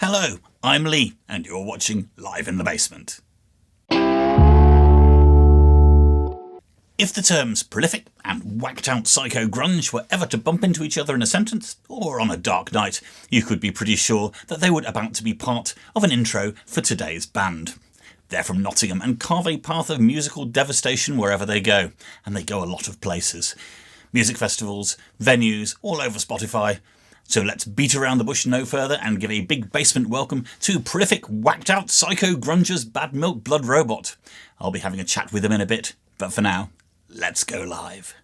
Hello, I'm Lee, and you're watching Live in the Basement. If the terms prolific and whacked-out psycho grunge were ever to bump into each other in a sentence, or on a dark night, you could be pretty sure that they were about to be part of an intro for today's band. They're from Nottingham and carve a path of musical devastation wherever they go, and they go a lot of places. Music festivals, venues, all over Spotify. So let's beat around the bush no further and give a big basement welcome to prolific, whacked-out psycho grungers Bad Milk Blood Robot. I'll be having a chat with them in a bit, but for now, let's go live.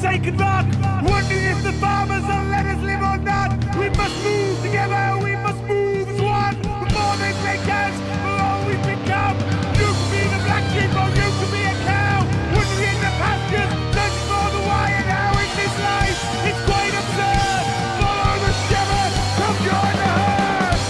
forsaken rock, wondering if the farmers will let us live or not. We must move together, we must move as one. Before they break us, for all we've become. You could be the black sheep or you could be a cow. Wandering in the pastures, searching for the why and how in this life. It's quite absurd. Follow the shepherd, come join the herd.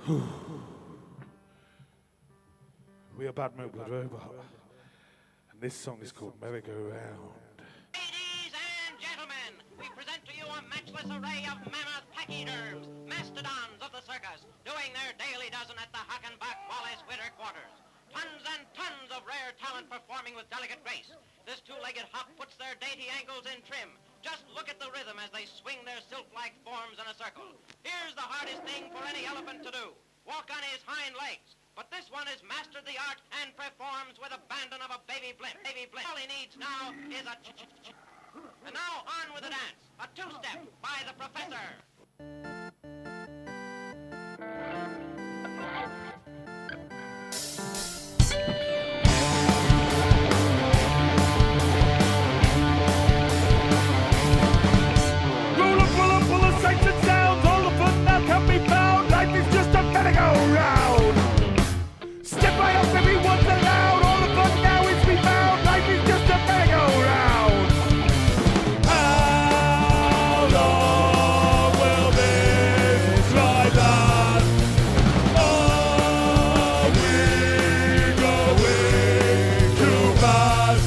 We are Bad Milk Blood Robot, and this song is called Merry-Go-Round. Ladies and gentlemen, we present to you a matchless array of mammoth pachyderms, mastodons of the circus, doing their daily dozen at the Hackenbach Wallace Winter Quarters. Tons and tons of rare talent performing with delicate grace. This two-legged hop puts their dainty ankles in trim. Just look at the rhythm as they swing their silk-like forms in a circle. Here's the hardest thing for any elephant to do. Walk on his hind legs. But this one has mastered the art and performs with abandon of a baby blimp. All he needs now is a ch-ch-ch. And now on with the dance. A two-step by the professor. Roll up, full of sights and sounds. All the fun now can be found. Life is just a merry-go-round. Step right up, everyone's allowed. All the fun now is be found. Life is just a merry-go-round. How long will this ride last? Are we going too fast?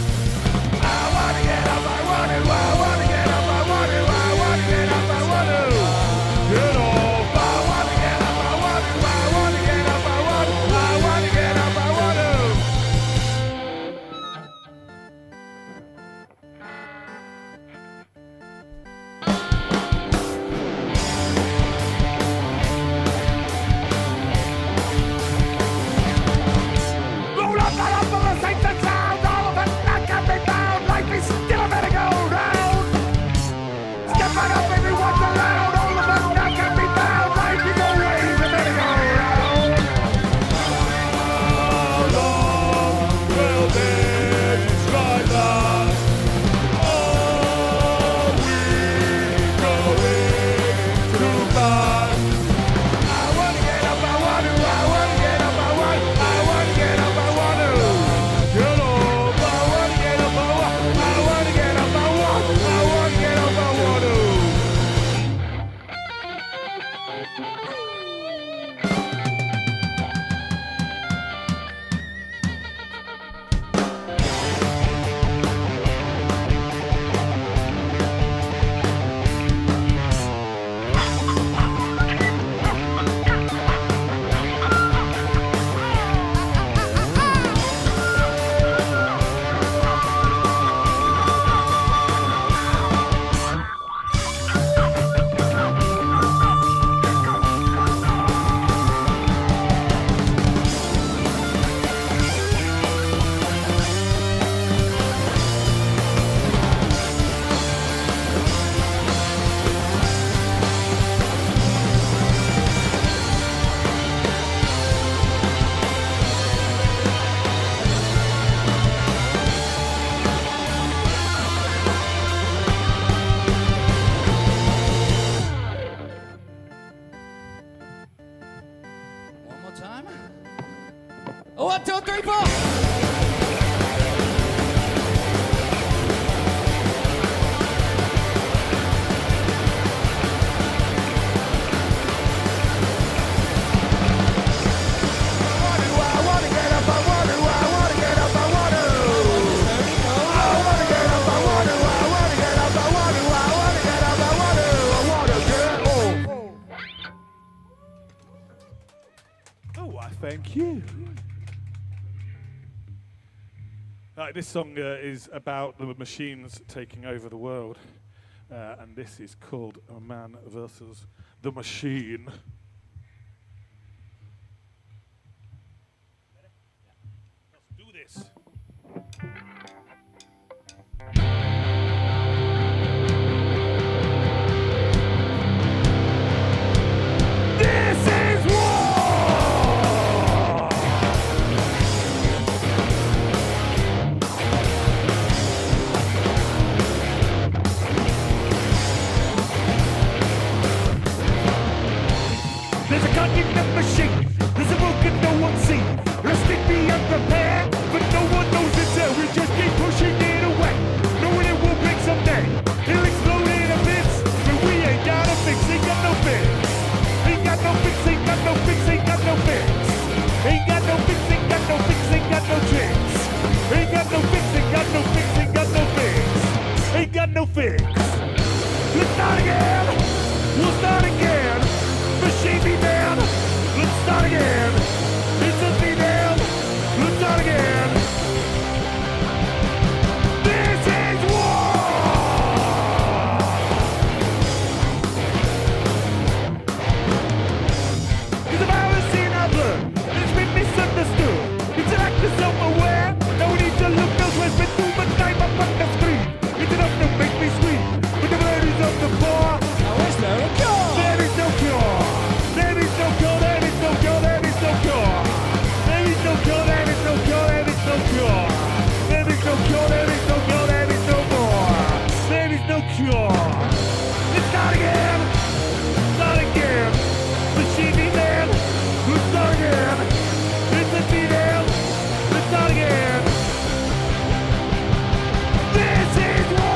I wanna get up, I want to, I wanna get up, I want to, I wanna get up, I want to get off. I wanna get up, I want to, I wanna get up, I want to, I wanna get up, I want to. Roll up, full of sights and sounds. All of it that can be found. Life is still a merry-go-round. Step right up, everyone's allowed. All of it that can be found. Life is always a merry-go-round. How long will this ride last? Are we going too fast? I wanna get up, I want to, I wanna get up, I want to, I wanna get up, I want to get off. I wanna get up, I wanna get up, I want to, I wanna get up, I want to. One more time. 1, 2, 3, 4. Oh, I thank you. This song is about the machines taking over the world, and this is called A Man versus the Machine. Let's do this. This is war! There's a cognitive machine. There's a broken no one sees. Rusting beyond repair, but no one knows it's there. We just keep pushing it away, knowing it will break someday. It'll explode in a bits, but we ain't got a fix. Ain't got no fix. Ain't got no fix. Ain't got no fix. Ain't got fix. Let's start again. We'll start again. Machine me man. Let's start again. It's a female. Let's start again. This is war. It's a virus in our blood. It's been misunderstood. It's an act of self-aware. No need to look elsewhere. Spend too much time up on the screen. It's enough to make me scream. But the burdens of the poor. Now is there a cure? There is no cure. There is no cure. There is no cure. There is no cure. There is no cure. There is no cure. There is no cure. There is no cure. There is no cure. There is no more. There is no cure. Let's start again. Start again. Machine me man. Let's start again. It's a female. Let's start again. This is war.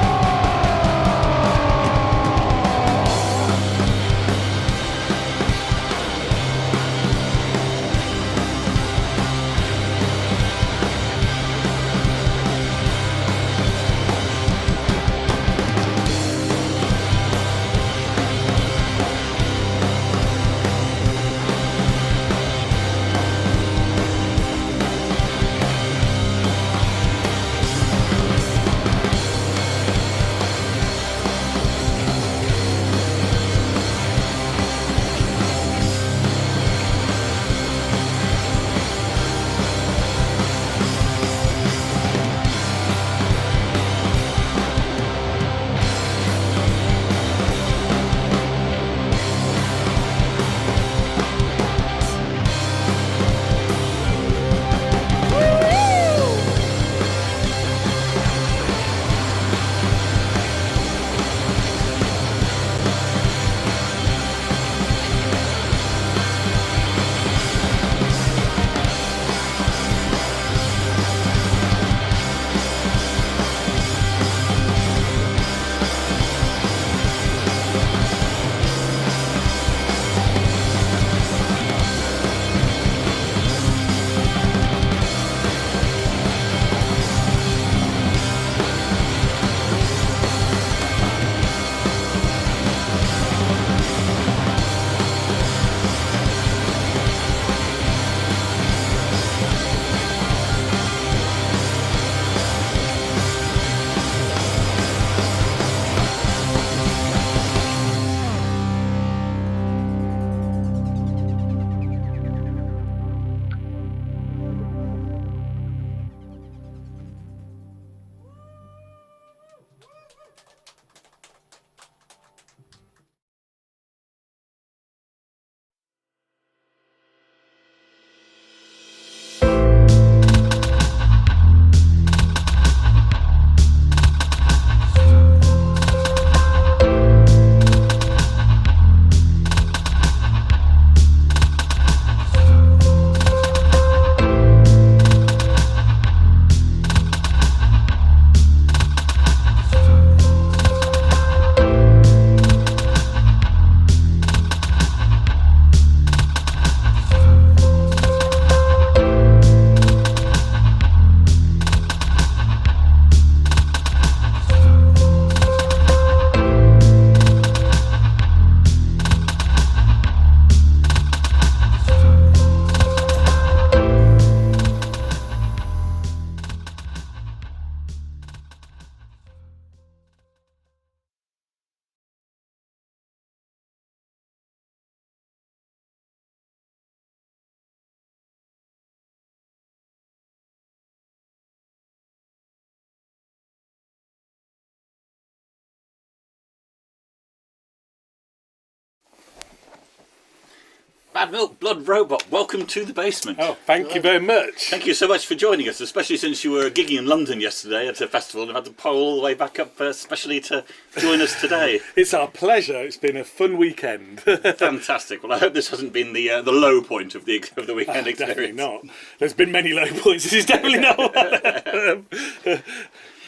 Bad Milk Blood Robot, welcome to the basement. Oh, thank you very much. Thank you so much for joining us, especially since you were gigging in London yesterday at a festival and had to pole all the way back up especially to join us today. It's our pleasure. It's been a fun weekend. Fantastic. Well, I hope this hasn't been the low point of the weekend experience. Definitely not. There's been many low points. This is definitely not one.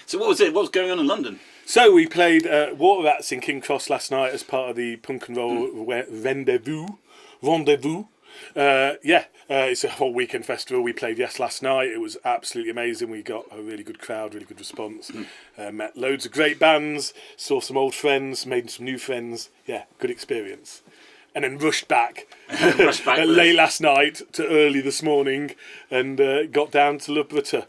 So what was it? What was going on in London? So we played Water Rats in King Cross last night as part of the punk and roll rendezvous. It's a whole weekend festival. We played last night. It was absolutely amazing. We got a really good crowd, really good response. Met loads of great bands, saw some old friends, made some new friends. Yeah, good experience. And then rushed back late last night to early this morning and got down to Loughborough to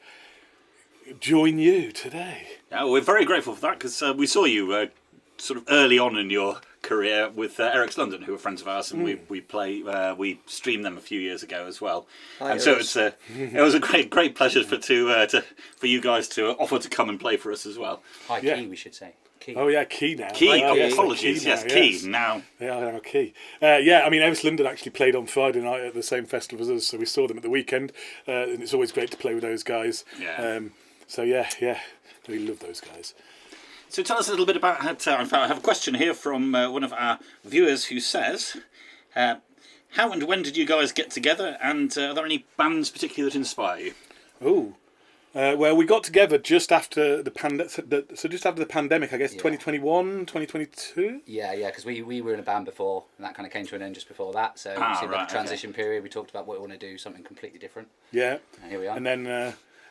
join you today. Yeah, we're very grateful for that because we saw you sort of early on in your career with Eric's London, who are friends of ours, and we streamed them a few years ago as well. Hi, and so it was a great pleasure for you guys to offer to come and play for us as well. High key, we should say. Key. Oh yeah, Key now. Key, Yes, apologies, Key yes, now, Key yes. now. Yeah, now Key. I mean, Eric's London actually played on Friday night at the same festival as us, so we saw them at the weekend, and it's always great to play with those guys. Yeah. We love those guys. So tell us a little bit about how to, in fact, I have a question here from one of our viewers who says, how and when did you guys get together, and are there any bands particularly that inspire you? Oh, well, we got together just after the pandemic, I guess, 2021, 2022? Yeah, because we were in a band before, and that kind of came to an end just before that, so it seemed like a transition period. We talked about what we want to do, something completely different. Yeah. And here we are.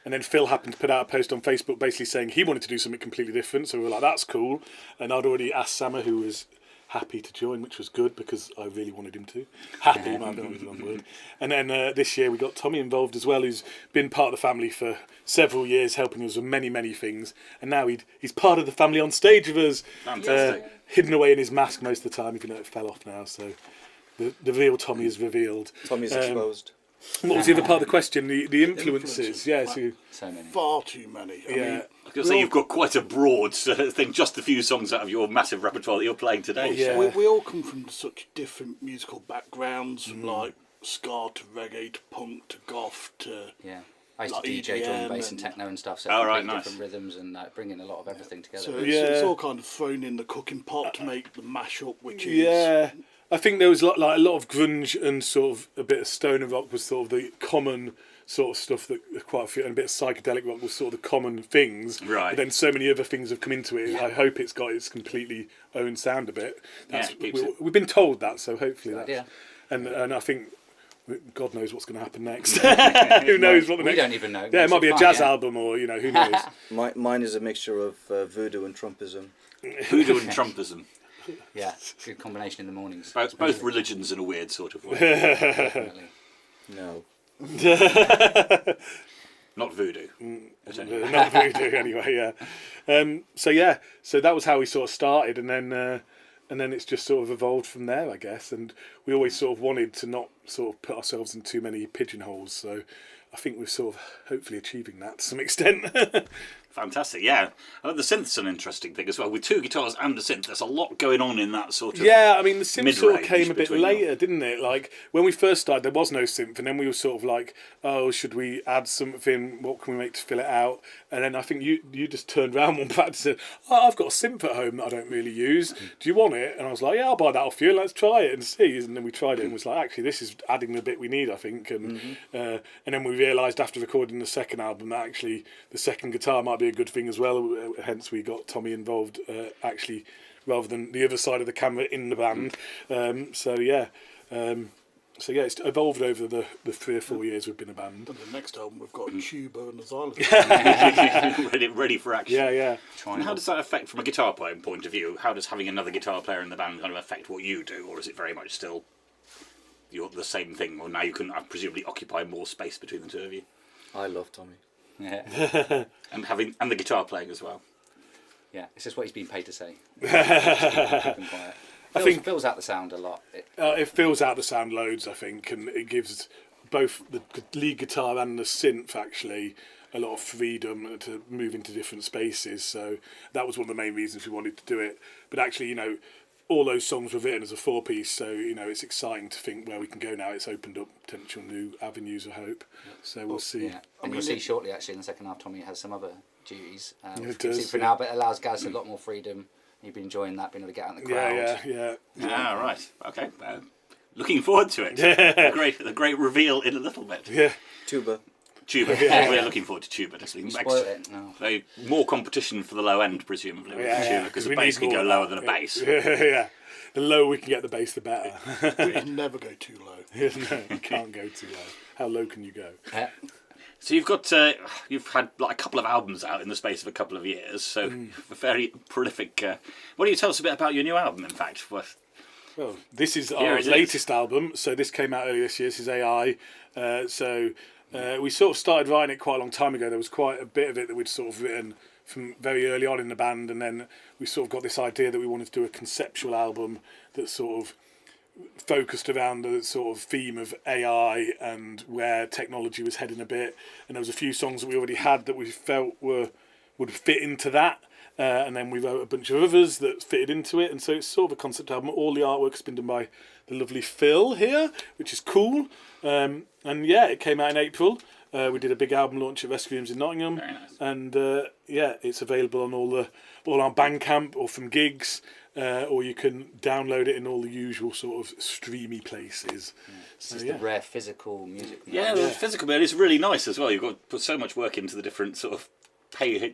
And then Phil happened to put out a post on Facebook basically saying he wanted to do something completely different. So we were like, that's cool. And I'd already asked Sama, who was happy to join, which was good because I really wanted him to. Happy might be the wrong word. And then this year we got Tommy involved as well, who's been part of the family for several years, helping us with many, many things. And now he's part of the family on stage with us, hidden away in his mask most of the time, even though it fell off now. So the real Tommy is revealed. Tommy's exposed. What was the other part of the question? The influences. Yeah, So many. Far too many. I mean, I was going to say you've got quite a broad thing, just a few songs out of your massive repertoire that you're playing today. Yeah. we all come from such different musical backgrounds, from like ska to reggae to punk to goth to... Yeah. I used to like DJ drum and bass and techno and stuff, so completely different rhythms and bringing a lot of everything together. So it's all kind of thrown in the cooking pot to make the mashup, which is... Yeah. I think there was like a lot of grunge and sort of a bit of stoner rock was sort of the common sort of stuff that quite a few, and a bit of psychedelic rock was sort of the common things. Right. But then so many other things have come into it. Yeah. I hope it's got its completely own sound a bit. We've been told that, so hopefully that's... Yeah. And I think... God knows what's going to happen next. Who knows what the next... We don't even know. Yeah, it might be a jazz album or, who knows. Mine is a mixture of voodoo and Trumpism. Voodoo and Trumpism. Yeah, good combination in the mornings. Both religions in a weird sort of way. Definitely. No. Not voodoo. Not voodoo, anyway, yeah. So that was how we sort of started, and then it's just sort of evolved from there, I guess. And we always sort of wanted to not sort of put ourselves in too many pigeonholes. So I think we're sort of hopefully achieving that to some extent. Fantastic, yeah. The synth's an interesting thing as well. With two guitars and a synth, there's a lot going on in that sort of... Yeah, I mean, the synth sort of came a bit later, them. didn't it? Like, when we first started, there was no synth, and then we were sort of like, oh, should we add something? What can we make to fill it out? And then I think you just turned around one back and said, oh, I've got a synth at home that I don't really use. Do you want it? And I was like, yeah, I'll buy that off you. Let's try it and see. And then we tried it and was like, actually, this is adding the bit we need, I think. And then we realised after recording the second album that actually the second guitar might be a good thing as well. Hence, we got Tommy involved, actually, rather than the other side of the camera in the band. So it's evolved over the 3 or 4 years we've been a band. And the next album, we've got a tuba and a xylophone. ready for action. Yeah. And how does that affect, from a guitar playing point of view, how does having another guitar player in the band kind of affect what you do, or is it very much still the same thing, or now you can presumably occupy more space between the two of you? I love Tommy. Yeah. And the guitar playing as well. Yeah, it's just what he's been paid to say. I think fills out the sound a lot. It fills out the sound loads, I think, and it gives both the lead guitar and the synth actually a lot of freedom to move into different spaces. So that was one of the main reasons we wanted to do it. But actually, all those songs were written as a 4-piece, so it's exciting to think where we can go now. It's opened up potential new avenues of hope. So we'll see. Yeah. And you'll see shortly, actually, in the second half, Tommy has some other duties. It does, for now, but it allows Gaz a lot more freedom. You've been enjoying that, being able to get out in the crowd. Yeah. Ah, right. Okay. Looking forward to it. The great reveal in a little bit. Yeah. Tuba. We're looking forward to tuba. You spoiled it. No. More competition for the low end, presumably, with the tuba, because the we bass need can go more lower than a bass. Yeah. the lower we can get the bass, the better. We can never go too low. No, you can't go too low. How low can you go? So you've had like a couple of albums out in the space of a couple of years, so a very prolific. Why don't you tell us a bit about your new album? In fact, Well, this is our latest album. So this came out earlier this year. This is AI. We sort of started writing it quite a long time ago. There was quite a bit of it that we'd sort of written from very early on in the band, and then we sort of got this idea that we wanted to do a conceptual album that sort of focused around the sort of theme of AI and where technology was heading a bit. And there was a few songs that we already had that we felt would fit into that. And then we wrote a bunch of others that fitted into it. And so it's sort of a concept album. All the artwork's been done by the lovely Phil here, which is cool. And yeah, it came out in April. We did a big album launch at Rescue Rooms in Nottingham. Very nice. And yeah, it's available on all our Bandcamp or from gigs. Or you can download it in all the usual sort of streamy places. It's just the rare physical music. Yeah, the physical bit is really nice as well. You've got to put so much work into the different sort of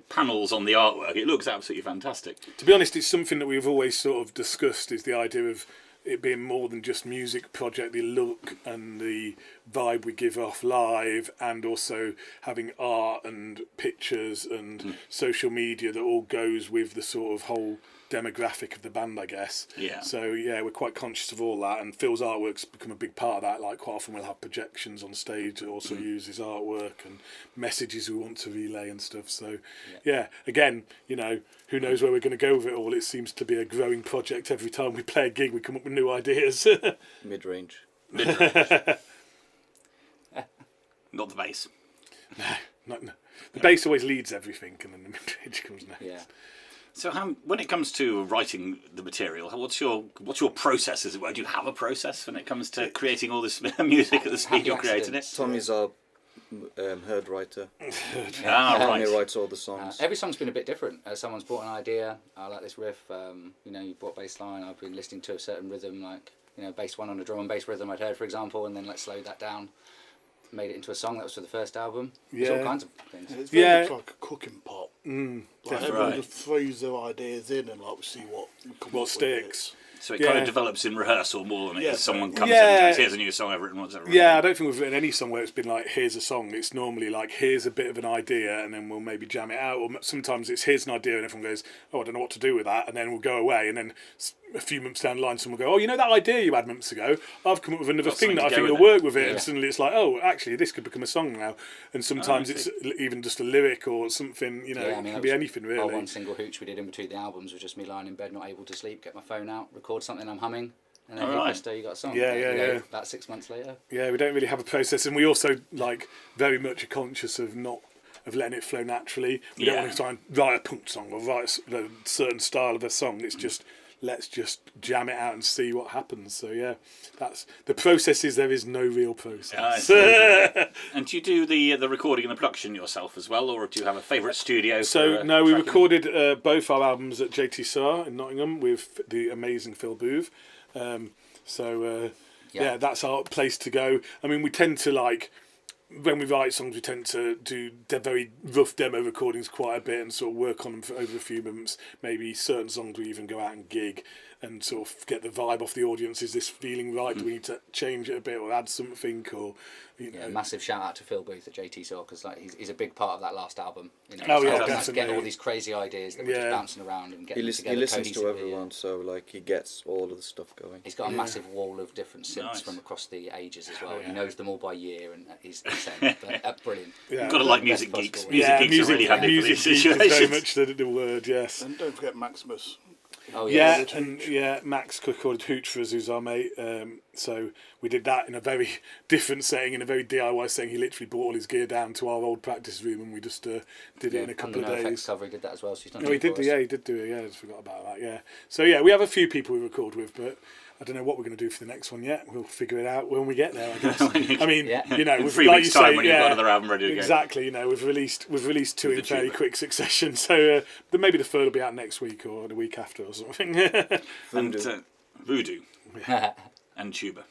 panels on the artwork. It looks absolutely fantastic. To be honest, it's something that we've always sort of discussed, is the idea of it being more than just music project, the look and the vibe we give off live, and also having art and pictures and social media that all goes with the sort of whole demographic of the band, I guess. Yeah. So yeah, we're quite conscious of all that, and Phil's artwork's become a big part of that. Like quite often we'll have projections on stage that also use his artwork and messages we want to relay and stuff. So yeah, again, you know, who knows where we're going to go with it all. It seems to be a growing project. Every time we play a gig we come up with new ideas. Mid-range. Not the bass. No. The bass always leads everything, and then the mid-range comes next. Yeah. So when it comes to writing the material, what's your process, as it were? Do you have a process when it comes to creating all this music at the speed you're creating it? Tommy's our herd writer. Ah, Tommy right. writes all the songs. Every song's been a bit different. Someone's brought an idea. I like this riff. You know, you brought bass line. I've been listening to a certain rhythm, like, you know, bass one on a drum and bass rhythm I'd heard, for example, and then let's slow that down. Made it into a song that was for the first album. There's all kinds of things. It's very much like a cooking pot. Like everyone just throws their ideas in and like we see what sticks. So it kind of develops in rehearsal more than it is someone comes in and goes, here's a new song I've written. What's everyone? Yeah, I don't think we've written any song where it's been like, here's a song. It's normally like, here's a bit of an idea, and then we'll maybe jam it out. Or sometimes it's, here's an idea, and everyone goes, oh, I don't know what to do with that, and then we'll go away, and then a few months down the line someone will go, oh, you know that idea you had months ago? I've come up with another thing that I think will work with it, and suddenly it's like, oh, actually, this could become a song now. And sometimes it's even just a lyric or something, you know, it can be anything really. Our one single hooch we did in between the albums was just me lying in bed, not able to sleep, get my phone out, record something I'm humming, and then you got a song. Yeah. About 6 months later. Yeah, we don't really have a process, and we also like very much are conscious of letting it flow naturally. We don't want to try and write a punk song or write a certain style of a song. It's just, let's just jam it out and see what happens. So yeah, that's the process. There is no real process. And do you do the recording and the production yourself as well, or do you have a favourite studio? So no, we recorded both our albums at JT in Nottingham with the amazing Phil Booth. That's our place to go. I mean, we tend to like, when we write songs, we tend to do very rough demo recordings quite a bit and sort of work on them for over a few months. Maybe certain songs we even go out and gig and sort of get the vibe off the audience. Is this feeling right? Do we need to change it a bit or add something? Or massive shout out to Phil Booth at JT Saw, because like he's a big part of that last album. You know, definitely. Getting all these crazy ideas that we're just bouncing around and getting together. He listens to everyone, so like he gets all of the stuff going. He's got a massive wall of different synths from across the ages as well. He knows them all by year, and he's insane. But brilliant. You've got to like music geeks. Music geeks are really handy for these situations. Very much the word, yes. And don't forget Maximus. Oh yeah, Max recorded Hooch for us, who's our mate. So we did that in a very different setting, in a very DIY setting. He literally brought all his gear down to our old practice room, and we just did it in a couple of days. Cover, he did that as well. So he's done he did. He did do it. Yeah, I just forgot about that. Yeah. So yeah, we have a few people we record with, but I don't know what we're going to do for the next one yet. We'll figure it out when we get there, I guess. I mean, you know, in 3 weeks' time when you've got another album ready to go. Exactly. You know, we've released two in fairly quick succession. So maybe the third will be out next week or the week after or something. And Voodoo and Tuba.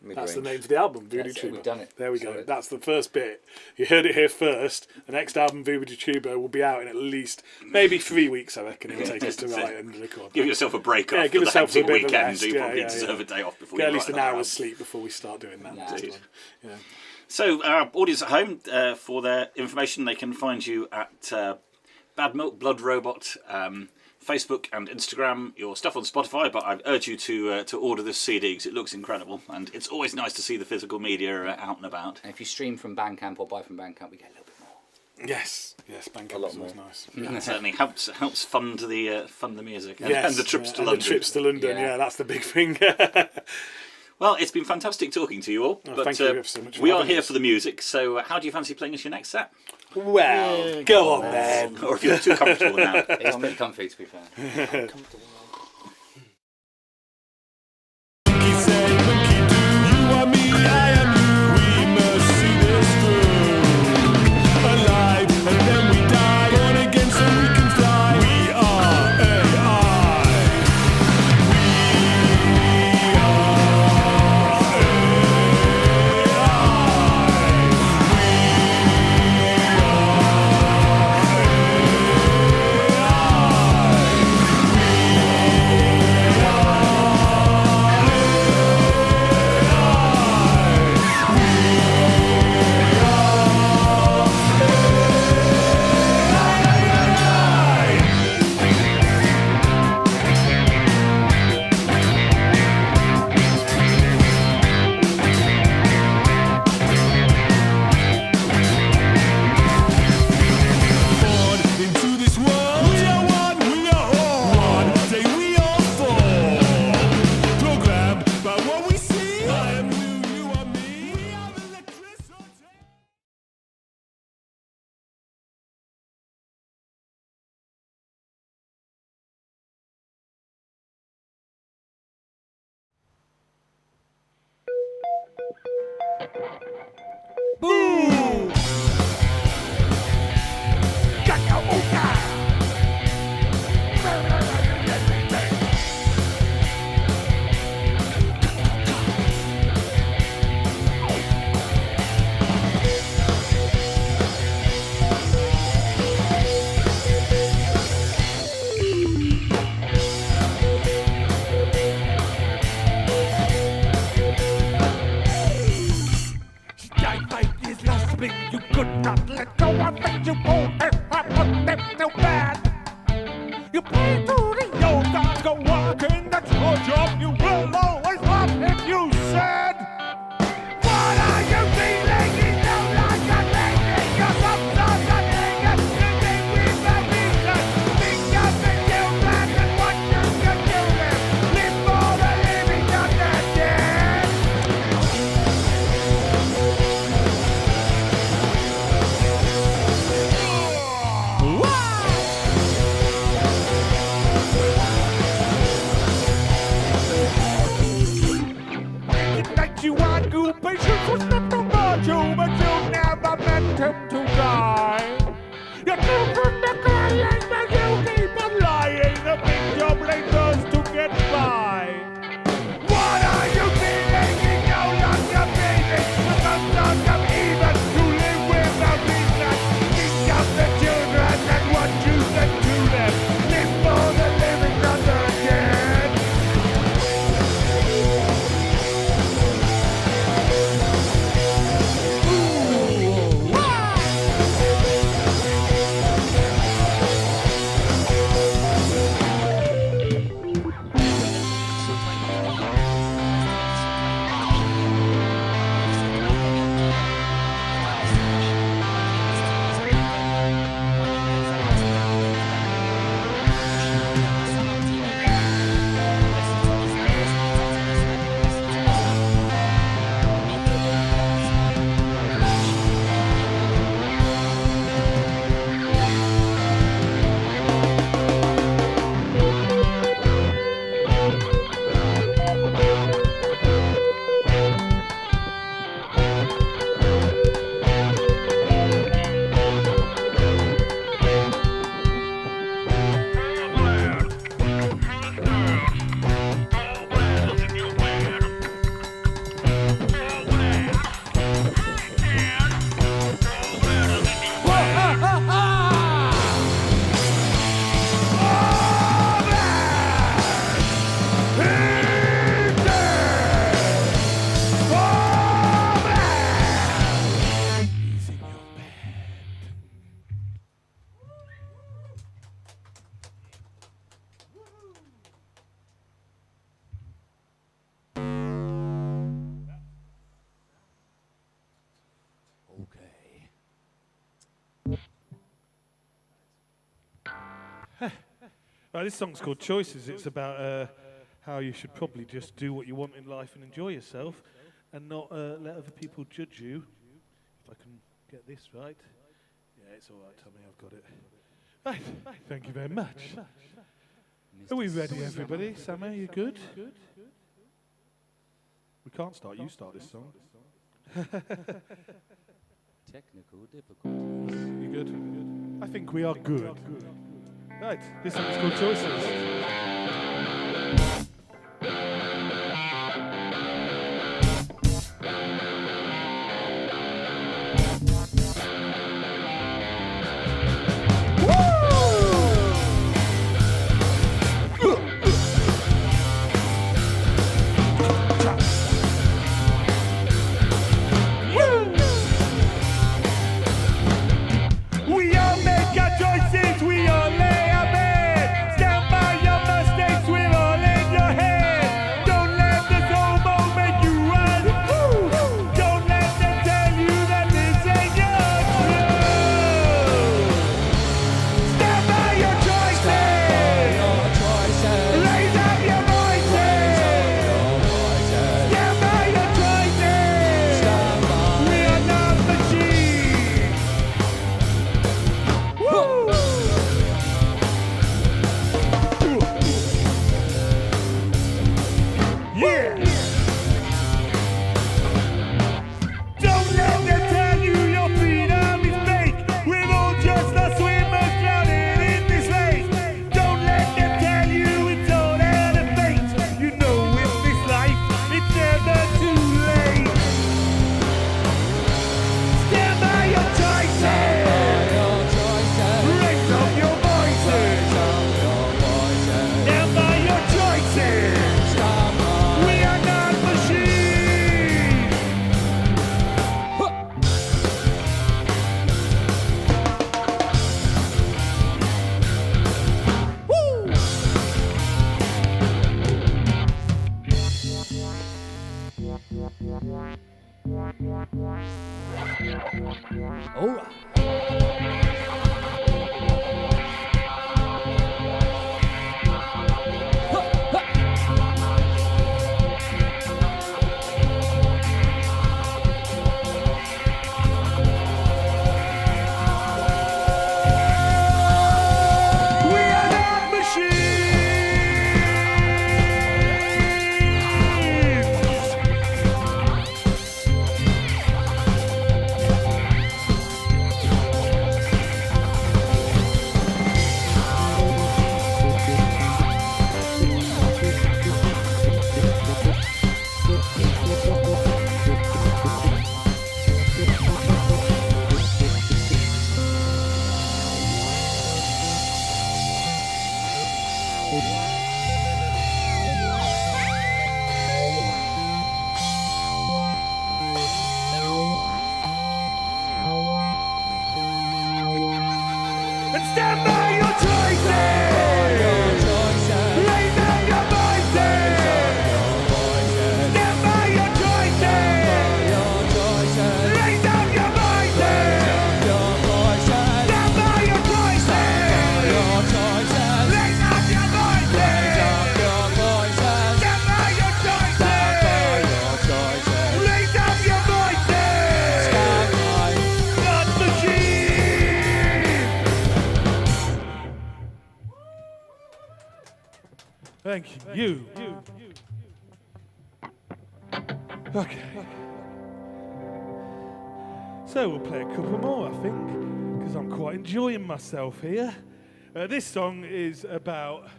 That's the Mid-range. name for the album, Voodoo That's it, Tuba. we've done it. There we go. Sorted. That's the first bit. You heard it here first. The next album, Voodoo Tuba, will be out in at least maybe 3 weeks, I reckon. It'll take us to write and record. Give yourself a break Yeah, after give the yourself a hectic bit of a weekend. rest. You Yeah, probably yeah, deserve yeah. a day off before Get you at least write an another hour's album. sleep before we start doing that. Yeah, next indeed. one. Yeah. So, our audience at home, for their information, they can find you at Bad Milk Blood Robot, Facebook and Instagram, your stuff on Spotify, but I urge you to order this CD because it looks incredible, and it's always nice to see the physical media out and about. And if you stream from Bandcamp or buy from Bandcamp, we get a little bit more. Yes, Bandcamp lot is always more. nice. It certainly helps fund the music and, Yes, and the trips to and London. The trips to London, Yeah. yeah, that's the big thing. Well, it's been fantastic talking to you all, but thank you ever so much for we are having here us. for the music, so how do you fancy playing us your next set? Well, go on then. Or if you're too comfortable now. It's pretty comfy, to be fair. Monkey say, monkey do, you are me, I am you, we must see this through. Alive, and then we die, born again so we can fly. We are AI. We are born into this world. We are one, we are all. One day we all fall. Programmed by what we see. I am you, you are me. We are electricity. Boom! Life is lost, but you could not let go of it. You won't happen, that's so bad. You pray to the old God, go walk in the your job. You will always love if you said, what are you feeling? You know like a thing. You're some sort of thing. You think we've a reason. Think of the children and what you can do them. Live for the living, not the dead. Wow! This song's called Choices. It's about how you should probably just do what you want in life and enjoy yourself and not let other people judge you. If I can get this right. Yeah, it's all right, Tommy, I've got it. Right, thank you very much. Are we ready, everybody? Sam, are you good? We can't start, you start this song. Technical difficulties. You good? I think we are good. Right, this song is called Choices. We all make our choices, we all lay our bed. Stand by your mistakes, we're all in your head. Don't let this homo make you run. Don't let them tell you that this ain't your truth. Stand by your choices. Raise up your voices. Stand by your choices. We are not machines. Woo! Yeah! Don't let them tell you your freedom is fake. We're all just the swimmers drowning in this lake. Don't let them tell you it's all out of fate. You know in this life it's never too late. Stand by your choices. Raise up your voices. Stand by your choices. We are not machines. Woo! All right. We are not machines. And stand by your choices. Raise up your voices. Stand by your choices. Raise up your voices. Stand by your choices. Raise up your voices. Stand by your choices. Raise up your voices. Not machines. Thank you. Okay. So we'll play a couple more, I think, because I'm quite enjoying myself here. This song is about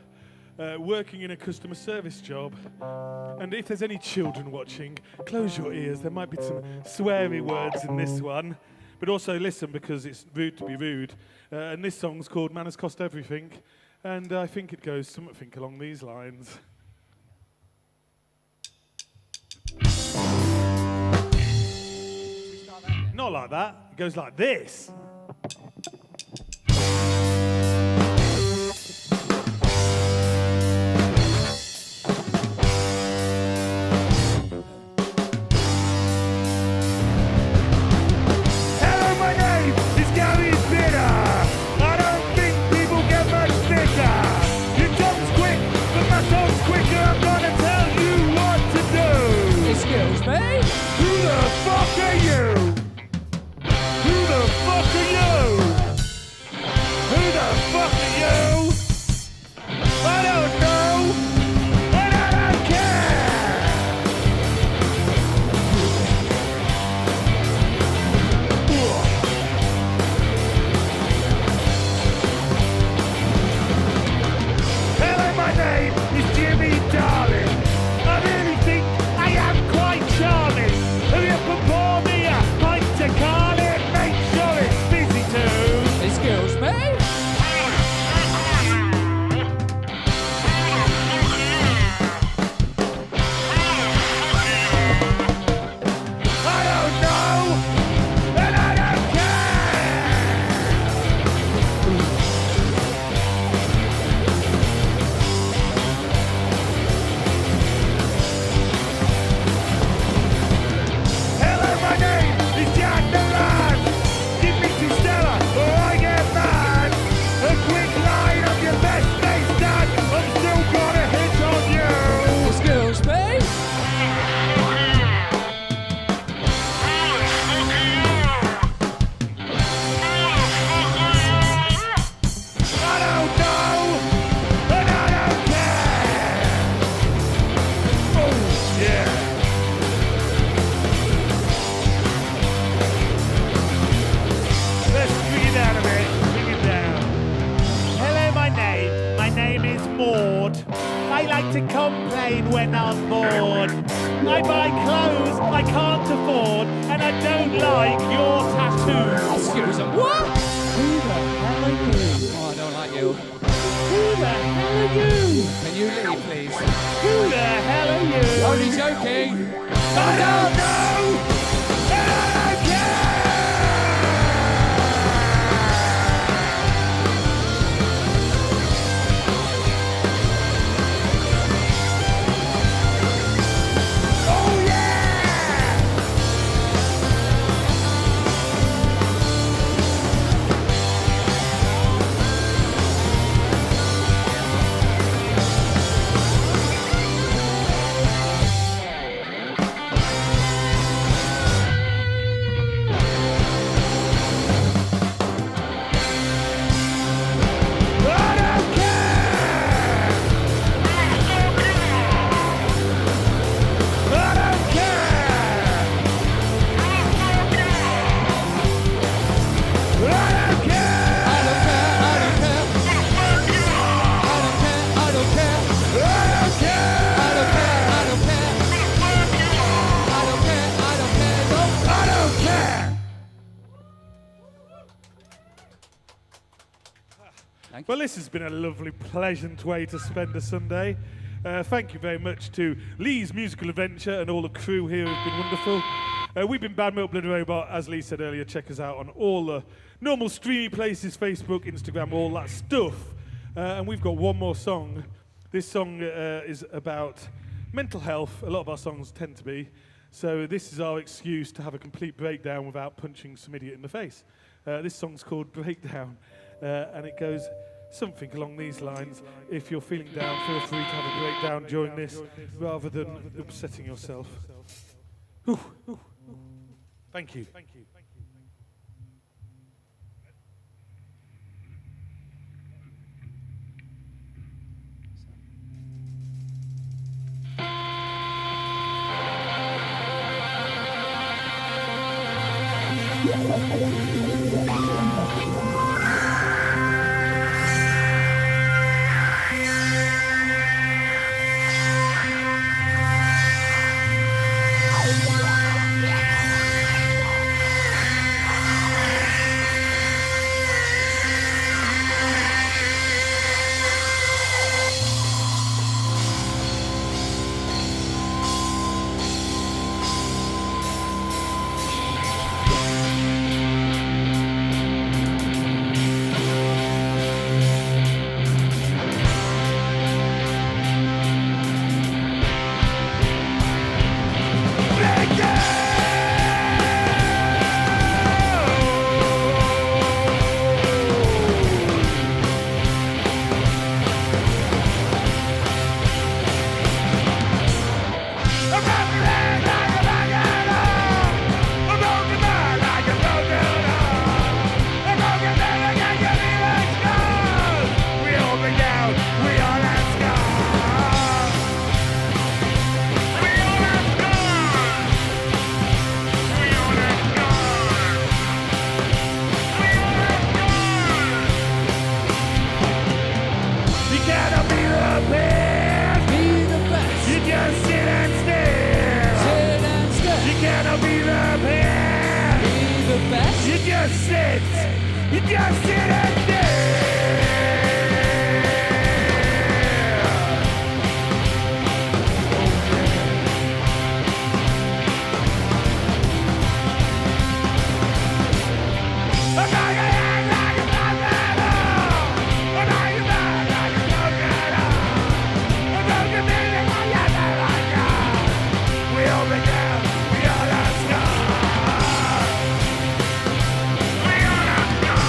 working in a customer service job. And if there's any children watching, close your ears. There might be some sweary words in this one. But also listen, because it's rude to be rude. And this song's called Manners Cost Everything. And I think it goes something along these lines. Not like that. It goes like this. Hello, my name is Gary Bitter. I don't think people get much fitter. You plane when I'm bored. I buy clothes I can't afford, and I don't like your tattoos. Excuse me. What? Who the hell are you? Oh, I don't like you. Who the hell are you? Can you leave, please? Who the hell are you? Only joking. I don't know! And I don't care! Oh yeah! I don't care! I don't care! I don't care! I don't care. I don't care. I don't care. I don't care. I don't care! I don't care. I don't care. I don't care. I don't care. No. I don't care! Thank you. Well, this has been a lovely, pleasant way to spend a Sunday. Thank you very much to Leigh's musical adventure and all the crew here who've been wonderful. We've been Bad Milk Blood Robot. As Leigh said earlier, check us out on all the normal streaming places, Facebook, Instagram, all that stuff. And we've got one more song. This song is about mental health. A lot of our songs tend to be. So this is our excuse to have a complete breakdown without punching some idiot in the face. This song's called Breakdown. And it goes something along these lines. If you're feeling down, feel free to have a breakdown during this rather than upsetting yourself. Ooh, ooh, ooh. Thank you. Thank you. just sit. You just sit and stare. I'm not gonna act like a buffalo. I'm not gonna act like a buffalo. I'm not gonna be like a buffalo. We all been down, we all have scars. We all have scars.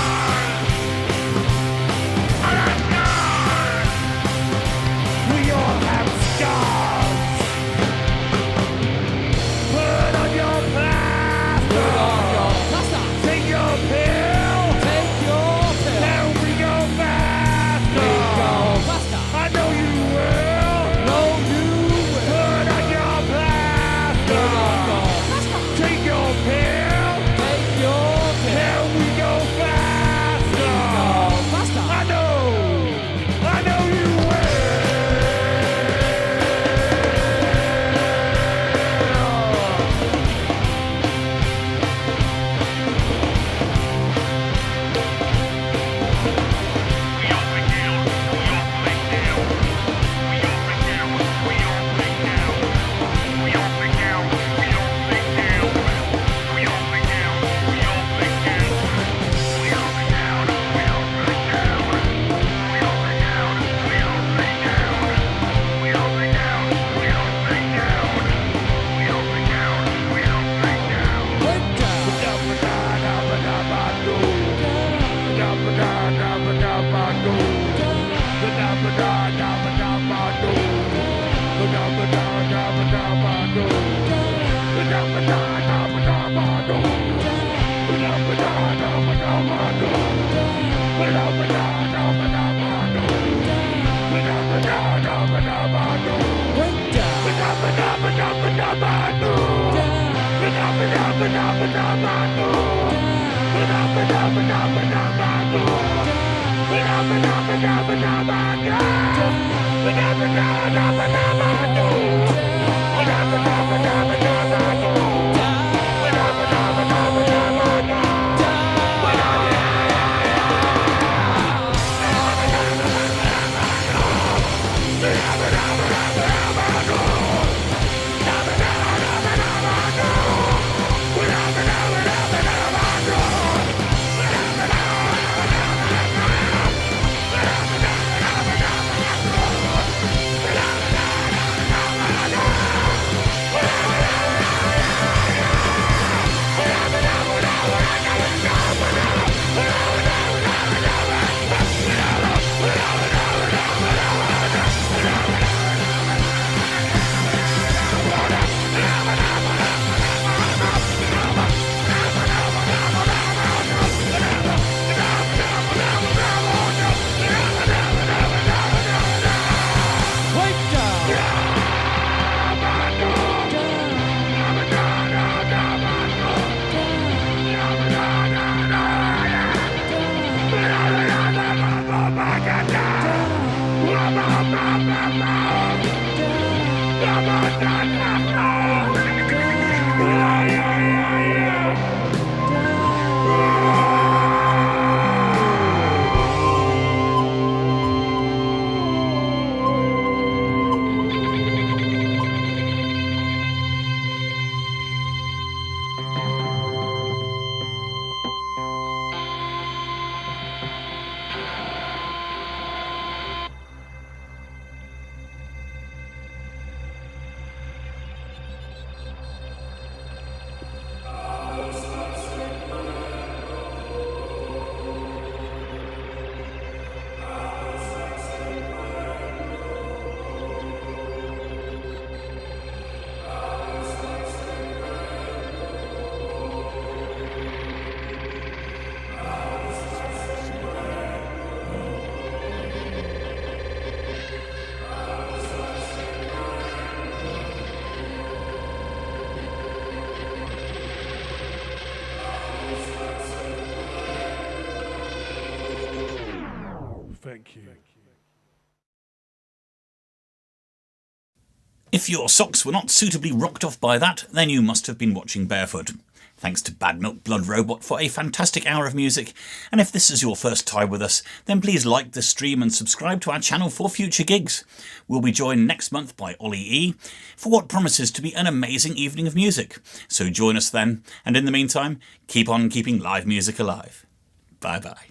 Thank you. If your socks were not suitably rocked off by that, then you must have been watching barefoot. Thanks to Bad Milk Blood Robot for a fantastic hour of music, and if this is your first time with us, then please like the stream and subscribe to our channel for future gigs. We'll be joined next month by Ollie E for what promises to be an amazing evening of music. So join us then, and in the meantime, keep on keeping live music alive. Bye bye.